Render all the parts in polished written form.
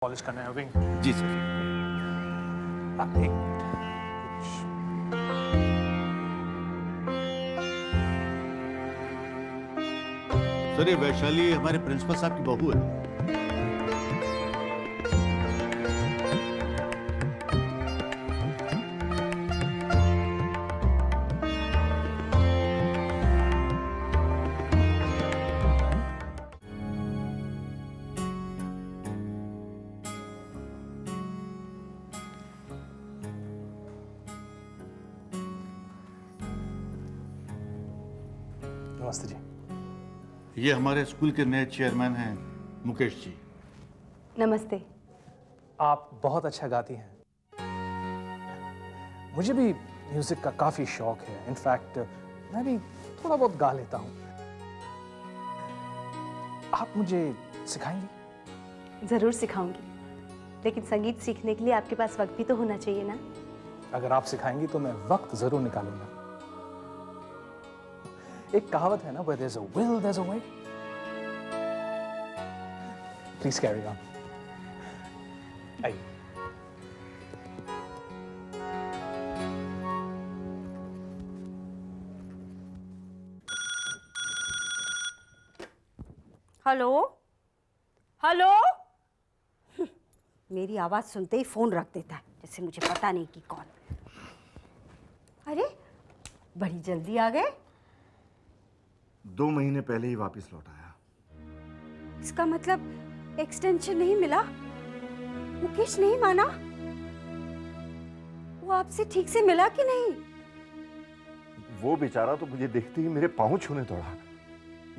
College करना है wing. जी sir. एक सर ये वैशाली हमारे प्रिंसिपल साहब की बहू है। नमस्ते जी। ये हमारे स्कूल के नए चेयरमैन हैं मुकेश जी। नमस्ते। आप बहुत अच्छा गाती हैं। मुझे भी म्यूजिक का काफी शौक है। इनफैक्ट मैं भी थोड़ा बहुत गा लेता हूं। आप मुझे सिखाएंगी? जरूर सिखाऊंगी, लेकिन संगीत सीखने के लिए आपके पास वक्त भी तो होना चाहिए ना। अगर आप सिखाएंगी तो मैं वक्त जरूर निकालूंगा। एक कहावत है ना, where there's a will there's a way। Please carry on. आइए। Hello hello. मेरी आवाज सुनते ही फोन रख देता है, जैसे मुझे पता नहीं कि कौन। अरे बड़ी जल्दी आ गए। 2 महीने पहले ही वापस लौट आया। इसका मतलब एक्सटेंशन नहीं मिला? मुकेश नहीं माना? वो आपसे ठीक से मिला कि नहीं? वो बेचारा तो मुझे देखते ही मेरे पांव छूने दौड़ा,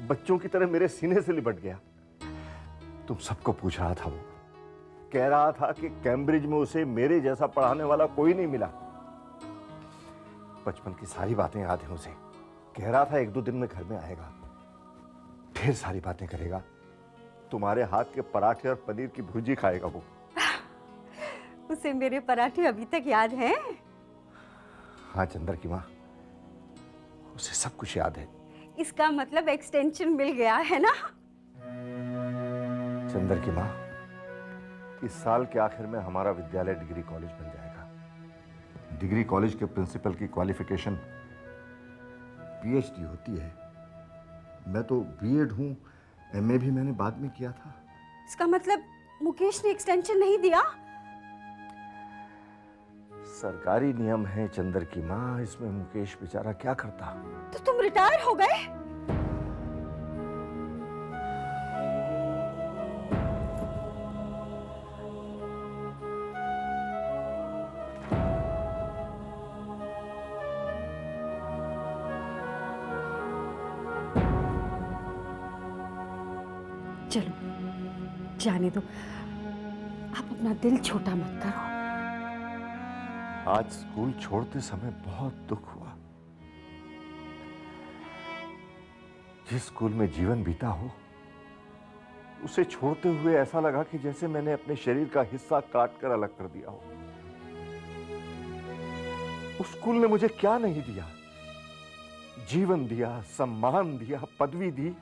बच्चों की तरह मेरे सीने से लिपट गया। तुम सबको पूछ रहा था, वो कह रहा था कि कैम्ब्रिज में उसे मेरे जैसा पढ़ाने वाला कोई नहीं मिला। बचपन की सारी बातें याद हैं उसे। कह रहा था 1-2 दिन में घर में आएगा, ढेर सारी बातें करेगा। तुम्हारे हाथ के पराठे और पनीर की भुर्जी खाएगा वो। उसे मेरे पराठे अभी तक याद हैं? हाँ चंदर की माँ, उसे सब कुछ याद है। इसका मतलब एक्सटेंशन मिल गया है ना? चंदर की माँ, इस साल के आखिर में हमारा विद्यालय डिग्री कॉलेज बन जाएगा। डिग्री कॉलेज के प्रिंसिपल की क्वालिफिकेशन पीएचडी होती है। मैं तो बीएड हूं, एमए भी मैंने बाद में किया था। इसका मतलब मुकेश ने एक्सटेंशन नहीं दिया? सरकारी नियम है चंदर की माँ, इसमें मुकेश बेचारा क्या करता। तो तुम रिटायर हो गए? चलो जाने दो, आप अपना दिल छोटा मत करो। आज स्कूल छोड़ते समय बहुत दुख हुआ। जिस स्कूल में जीवन बीता हो, उसे छोड़ते हुए ऐसा लगा कि जैसे मैंने अपने शरीर का हिस्सा काट कर अलग कर दिया हो। उस स्कूल ने मुझे क्या नहीं दिया? जीवन दिया, सम्मान दिया, पदवी दी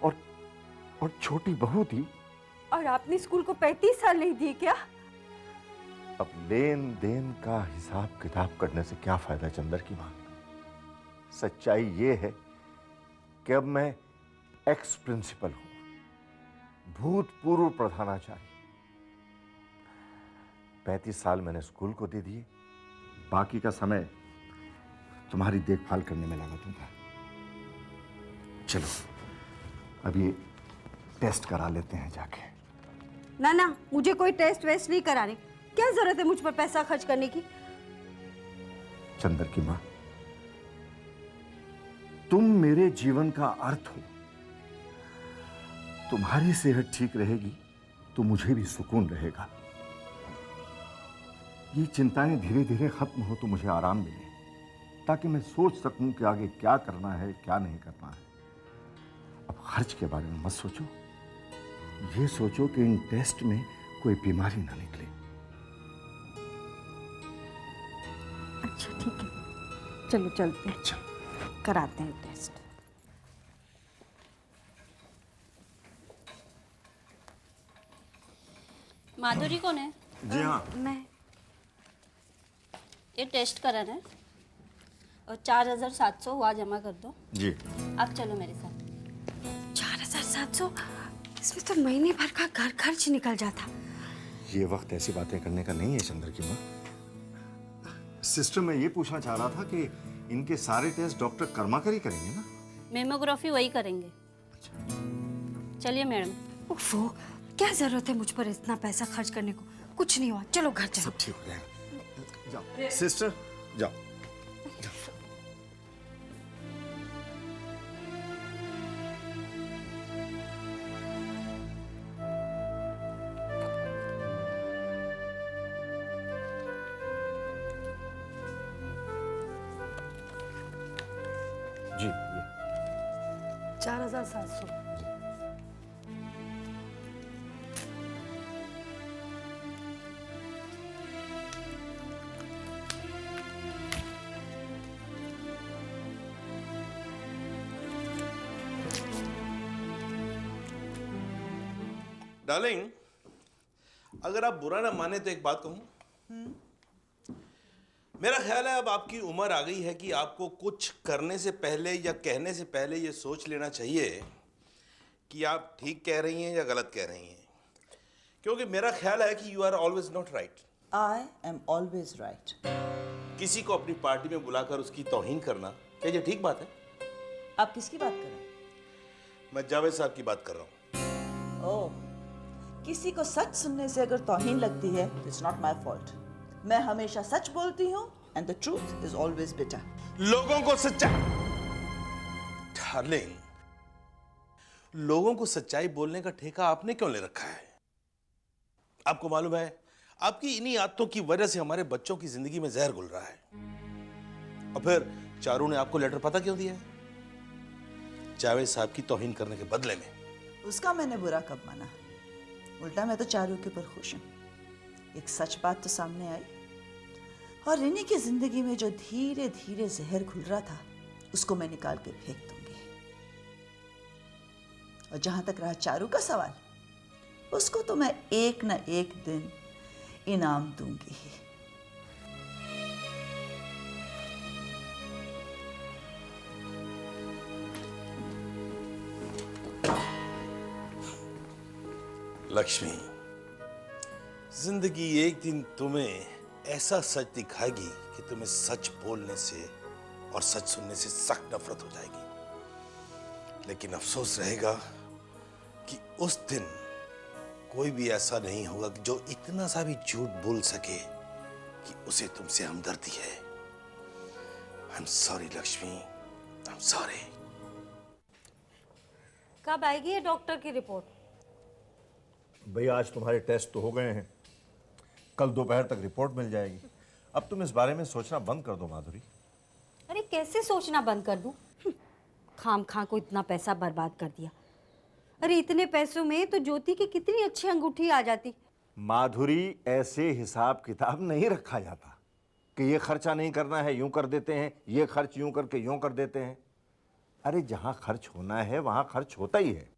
और छोटी बहू दी। और आपने स्कूल को 35 साल नहीं दी क्या? अब लेन देन का हिसाब किताब करने से क्या फायदा चंदर की मां? सच्चाई यह है कि अब मैं एक्स प्रिंसिपल हूं, भूतपूर्व प्रधानाचार्य। 35 साल मैंने स्कूल को दे दिए, बाकी का समय तुम्हारी देखभाल करने में लगा दूंगा। चलो अब ये टेस्ट करा लेते हैं जाके। ना ना, मुझे कोई टेस्ट वेस्ट नहीं कराने। क्या जरूरत है मुझ पर पैसा खर्च करने की? चंदर की मां, तुम मेरे जीवन का अर्थ हो। तुम्हारी सेहत ठीक रहेगी तो मुझे भी सुकून रहेगा। ये चिंताएं धीरे धीरे खत्म हो तो मुझे आराम मिले, ताकि मैं सोच सकूं कि आगे क्या करना है क्या नहीं करना है। अब खर्च के बारे में मत सोचो, ये सोचो कि इन टेस्ट में कोई बीमारी ना निकले। अच्छा ठीक है, चलो चलते हैं। अच्छा कराते हैं टेस्ट। माधुरी कौन है? जी हाँ। मैं ये टेस्ट कराना है और 4700 हुआ जमा कर दो। जी। आप चलो मेरे साथ। 4700, इसमें तो महीने भर का घर खर्च निकल जाता। ये वक्त ऐसी बातें करने का नहीं है चंद्र की माँ। सिस्टर, मैं ये पूछना चाह रहा था कि इनके सारे टेस्ट डॉक्टर कर्माकर ही करेंगे ना? मेमोग्राफी वही करेंगे। चलिए मैडम। ओफो, क्या जरूरत है मुझ पर इतना पैसा खर्च करने को? कुछ नहीं हुआ, चलो घर चलो। सब ठीक हो जाएगा। जाओ सिस्टर, जाओ। जी, ये 4700। डार्लिंग, अगर आप बुरा ना माने तो एक बात कहूं। मेरा ख्याल है अब आपकी उम्र आ गई है कि आपको कुछ करने से पहले या कहने से पहले ये सोच लेना चाहिए कि आप ठीक कह रही हैं या गलत कह रही हैं, क्योंकि मेरा ख्याल है कि you are always not right. I am always right. किसी को अपनी पार्टी में बुलाकर उसकी तौहीन करना, क्या ये ठीक बात है? आप किसकी बात कर रहे हैं? मैं जावेद साहब की बात कर रहा हूं। ओह, किसी को सच सुनने से अगर तौहीन लगती है, it's not my fault. मैं हमेशा सच बोलती हूँ, and the truth is always bitter. लोगों को सच्चा डार्लिंग, लोगों को सच्चाई बोलने का ठेका आपने क्यों ले रखा है? आपको मालूम है, आपकी इन्हीं आदतों की वजह से हमारे बच्चों की जिंदगी में जहर घुल रहा है। और फिर चारू ने आपको लेटर पता क्यों दिया है? जावेद साहब की तौहीन करने के बदले में। उसका मैंने बुरा कब माना? उल्टा मैं तो चारू के ऊपर खुश हूँ। एक सच बात तो सामने आई, और रिनी की जिंदगी में जो धीरे धीरे जहर घुल रहा था, उसको मैं निकाल के फेंक दूंगी। और जहां तक रहा चारू का सवाल, उसको तो मैं एक ना एक दिन इनाम दूंगी ही। लक्ष्मी, जिंदगी एक दिन तुम्हें ऐसा सच दिखाएगी कि तुम्हें सच बोलने से और सच सुनने से सख्त नफरत हो जाएगी। लेकिन अफसोस रहेगा कि उस दिन कोई भी ऐसा नहीं होगा कि जो इतना सा भी झूठ बोल सके कि उसे तुमसे हमदर्दी है। I am sorry Lakshmi, I am sorry. कब आएगी ये डॉक्टर की रिपोर्ट? भैया, आज तुम्हारे टेस्ट तो हो गए हैं, कल दोपहर तक रिपोर्ट मिल जाएगी। अब तुम इस बारे में सोचना बंद कर दो माधुरी। अरे कैसे सोचना बंद कर दूं? खाम खा को इतना पैसा बर्बाद कर दिया। अरे इतने पैसों में तो ज्योति की कितनी अच्छी अंगूठी आ जाती। माधुरी, ऐसे हिसाब किताब नहीं रखा जाता कि ये खर्चा नहीं करना है यूं कर देते हैं, ये खर्च यूं करके यूं कर देते हैं। अरे जहां खर्च होना है वहां खर्च होता ही है।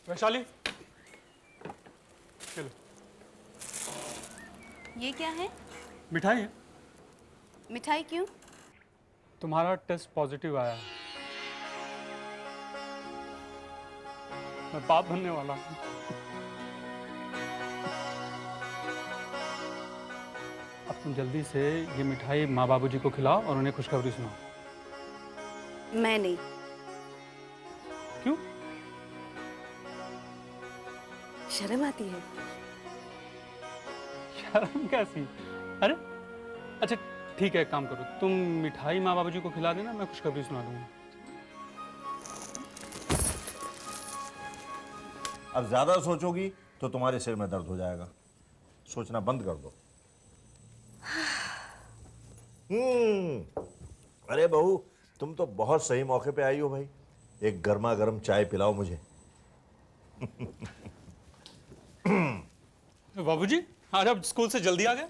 वैशाली, चलो। ये क्या है? मिठाई है। मिठाई क्यों? तुम्हारा टेस्ट पॉजिटिव आया है। मैं बाप बनने वाला हूँ। अब तुम जल्दी से ये मिठाई माँ बाबूजी को खिलाओ और उन्हें खुशखबरी सुनाओ। मैं नहीं। क्यों? शर्म आती है। शर्म कैसी? अरे अच्छा ठीक है, एक काम करो, तुम मिठाई माँ बाबूजी को खिला देना, मैं खुशखबरी सुना दूंगा। अब ज्यादा सोचोगी तो तुम्हारे सिर में दर्द हो जाएगा। सोचना बंद कर दो। अरे बहू, तुम तो बहुत सही मौके पे आई हो भाई। एक गर्मा गर्म चाय पिलाओ मुझे। बाबूजी, आज आप स्कूल से जल्दी आ गए?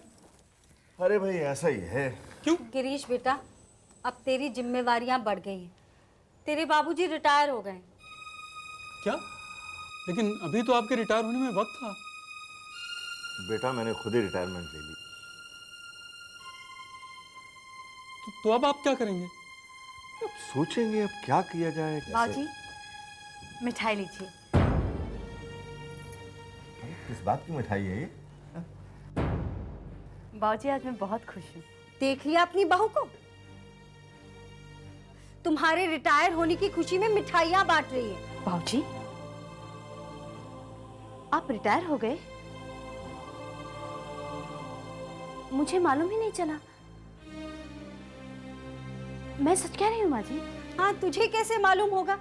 अरे भाई, ऐसा ही है। क्यों? गिरीश बेटा, अब तेरी जिम्मेवारियां बढ़ गई हैं। तेरे बाबूजी रिटायर हो गए। क्या? लेकिन अभी तो आपके रिटायर होने में वक्त था। बेटा मैंने खुद ही रिटायरमेंट ले ली। तो अब आप क्या करेंगे? अब सोचेंगे अब क्या किया जाए। बाबूजी, मिठाई लीजिए। किस बात की मिठाई है ये? बाबूजी, आज मैं बहुत खुश हूँ। देख लिया अपनी बहू को, तुम्हारे रिटायर होने की खुशी में मिठाइयां बांट रही है। बाबूजी, आप रिटायर हो गए? मुझे मालूम ही नहीं चला। मैं सच कह रही हूँ माँ जी। हाँ, तुझे कैसे मालूम होगा?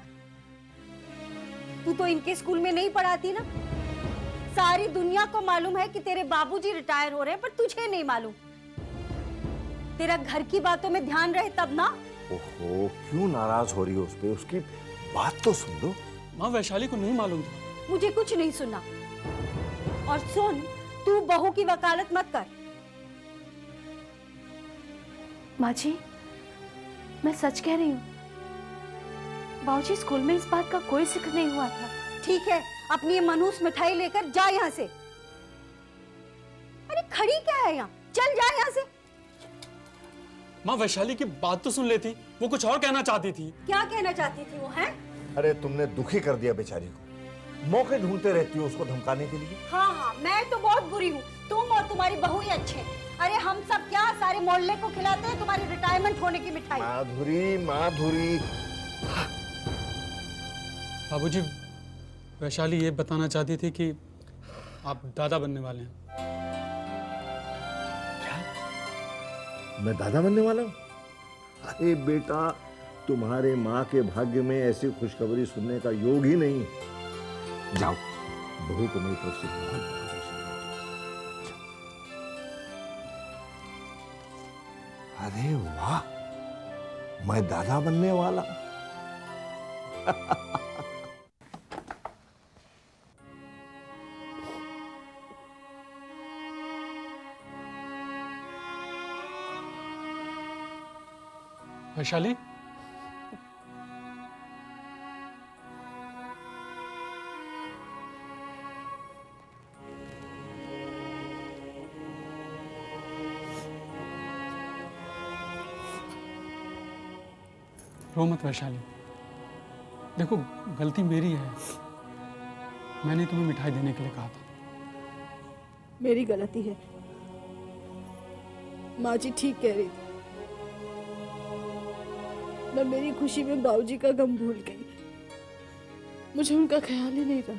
तू तो इनके स्कूल में नहीं पढ़ाती ना। सारी दुनिया को मालूम है कि तेरे बाबूजी रिटायर हो रहे हैं, पर तुझे नहीं मालूम। तेरा घर की बातों में ध्यान रहे तब ना। ओहो, क्यों नाराज हो रही हो उस पे? उसकी बात तो सुन लो। माँ, वैशाली को नहीं मालूम था। मुझे कुछ नहीं सुनना। और सुन, तू बहू की वकालत मत कर। माँ जी, मैं सच कह रही हूँ। बाबूजी, स्कूल में इस बात का कोई जिक्र नहीं हुआ था। ठीक है, अपनी ये मनहूस मिठाई लेकर जा यहाँ से। अरे खड़ी क्या है यहाँ? चल जा यहाँ से। माँ, वैशाली की बात तो सुन लेती, वो कुछ और कहना चाहती थी। क्या कहना चाहती थी वो? है अरे तुमने दुखी कर दिया बेचारी को। मौके ढूंढते रहती हो उसको धमकाने के लिए। हाँ, मैं तो बहुत बुरी हूँ। तुम और तुम्हारी बहू ही अच्छे हैं। अरे हम सब क्या सारे मोहल्ले को खिलाते हैं तुम्हारी रिटायरमेंट होने की मिठाई। माधुरी, माधुरी। बाबूजी, वैशाली ये बताना चाहती थी कि आप दादा बनने वाले हैं। मैं दादा बनने वाला हूँ? अरे बेटा, तुम्हारे माँ के भाग्य में ऐसी खुशखबरी सुनने का योग ही नहीं। जाओ, बहू को मेरी तरफ से बहुत बहुत आशीर्वाद। अरे वाह, मैं दादा बनने वाला। वैशाली, रो मत वैशाली। देखो, गलती मेरी है। मैंने तुम्हें मिठाई देने के लिए कहा था। मेरी गलती है। माँ जी ठीक कह रही थी। मैं मेरी खुशी में बाबूजी का गम भूल गई। मुझे उनका ख्याल ही नहीं रहा।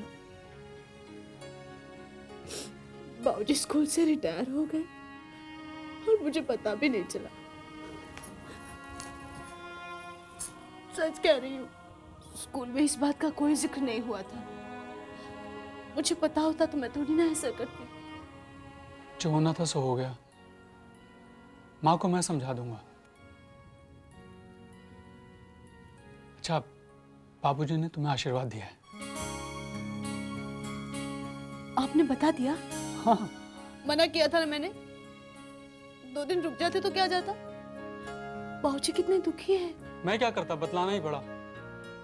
बाबूजी स्कूल से रिटायर हो गए और मुझे पता भी नहीं चला। सच कह रही हूँ, स्कूल में इस बात का कोई जिक्र नहीं हुआ था। मुझे पता होता तो मैं थोड़ी ना ऐसा करती। जो होना था सो हो गया। माँ को मैं समझा दूंगा। अच्छा, बाबूजी ने तुम्हें आशीर्वाद दिया है। आपने बता दिया? हाँ। मना किया था ना मैंने। 2 दिन रुक जाते तो क्या जाता? बाबूजी कितने दुखी हैं। मैं क्या करता, बतलाना ही पड़ा।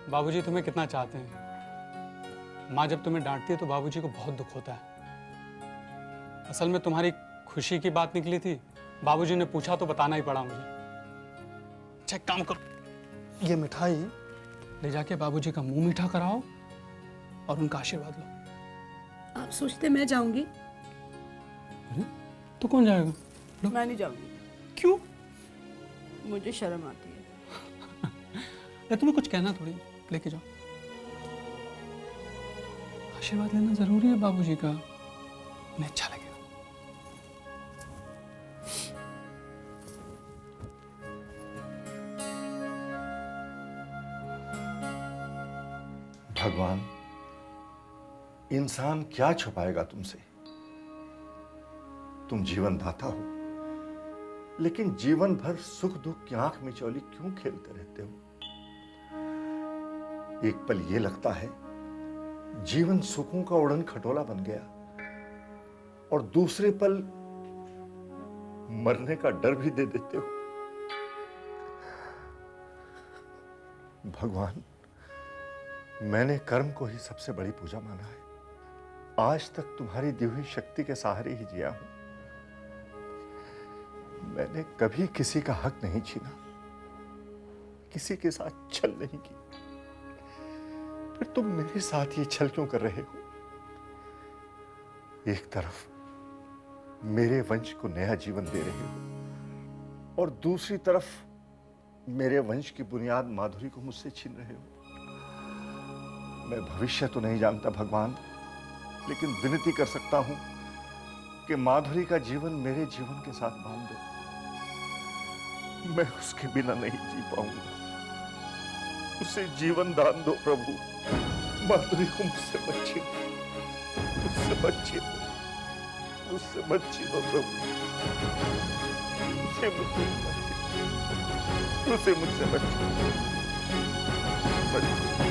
बाबूजी तुम्हें कितना चाहते हैं। माँ जब तुम्हें डांटती है तो बाबूजी को बहुत दुख होता है। असल में तुम्हारी खुशी की बात निकली थी। बाबूजी ने पूछा तो बताना ही पड़ा मुझे। अच्छा, एक काम करो, ये मिठाई ले जाके बाबूजी का मुंह मीठा कराओ और उनका आशीर्वाद लो। आप सोचते मैं जाऊंगी? अरे, तो कौन जाएगा? लो। मैं नहीं जाऊंगी। क्यों? मुझे शर्म आती है। अरे, तुम्हें कुछ कहना थोड़ी, लेके जाओ। आशीर्वाद लेना जरूरी है बाबूजी का, उन्हें अच्छा लगेगा। भगवान, इंसान क्या छुपाएगा तुमसे? तुम जीवन दाता हो, लेकिन जीवन भर सुख दुख की आंख मिचौली क्यों खेलते रहते हो? एक पल ये लगता है जीवन सुखों का उड़न खटोला बन गया, और दूसरे पल मरने का डर भी दे देते हो। भगवान, मैंने कर्म को ही सबसे बड़ी पूजा माना है। आज तक तुम्हारी दी हुई शक्ति के सहारे ही जिया हूं। मैंने कभी किसी का हक नहीं छीना, किसी के साथ छल नहीं की। फिर तुम मेरे साथ ये छल क्यों कर रहे हो? एक तरफ मेरे वंश को नया जीवन दे रहे हो और दूसरी तरफ मेरे वंश की बुनियाद माधुरी को मुझसे छीन रहे हो। मैं भविष्य तो नहीं जानता भगवान, लेकिन विनती कर सकता हूं कि माधुरी का जीवन मेरे जीवन के साथ बांध दो। मैं उसके बिना नहीं जी पाऊंगा। उसे जीवन दान दो प्रभु। माधुरी को मुझसे मत छीनो, मुझसे मत छीनो, मुझसे मत छीनो प्रभु। उसे मुझसे मत छीनो, उसे मुझसे मत छीनो, मत छीनो।